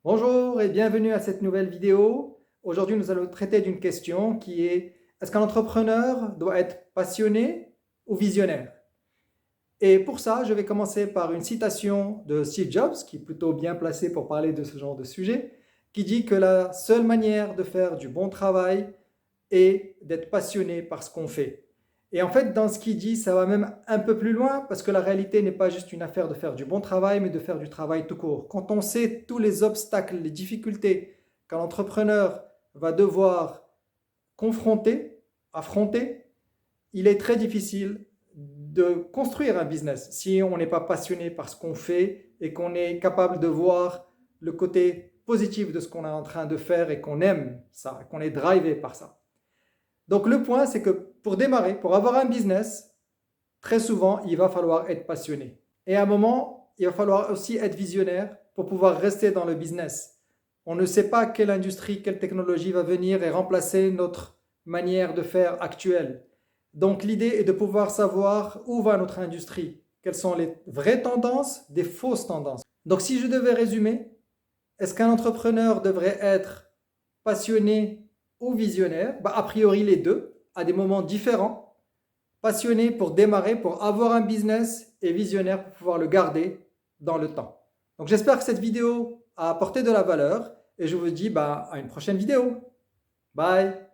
Bonjour et bienvenue à cette nouvelle vidéo. Aujourd'hui, nous allons traiter d'une question qui est: est-ce qu'un entrepreneur doit être passionné ou visionnaire? Et pour ça, je vais commencer par une citation de Steve Jobs, qui est plutôt bien placé pour parler de ce genre de sujet, qui dit que la seule manière de faire du bon travail est d'être passionné par ce qu'on fait. Et en fait, dans ce qu'il dit, ça va même un peu plus loin parce que la réalité n'est pas juste une affaire de faire du bon travail, mais de faire du travail tout court. Quand on sait tous les obstacles, les difficultés qu'un entrepreneur va devoir confronter, affronter, il est très difficile de construire un business si on n'est pas passionné par ce qu'on fait et qu'on est capable de voir le côté positif de ce qu'on est en train de faire et qu'on aime ça, qu'on est drivé par ça. Donc le point, c'est que pour démarrer, pour avoir un business, très souvent, il va falloir être passionné. Et à un moment, il va falloir aussi être visionnaire pour pouvoir rester dans le business. On ne sait pas quelle industrie, quelle technologie va venir et remplacer notre manière de faire actuelle. Donc l'idée est de pouvoir savoir où va notre industrie, quelles sont les vraies tendances, des fausses tendances. Donc si je devais résumer, est-ce qu'un entrepreneur devrait être passionné ou visionnaire? A priori les deux, à des moments différents. Passionné pour démarrer, pour avoir un business, et visionnaire pour pouvoir le garder dans le temps. Donc j'espère que cette vidéo a apporté de la valeur et je vous dis à une prochaine vidéo. Bye!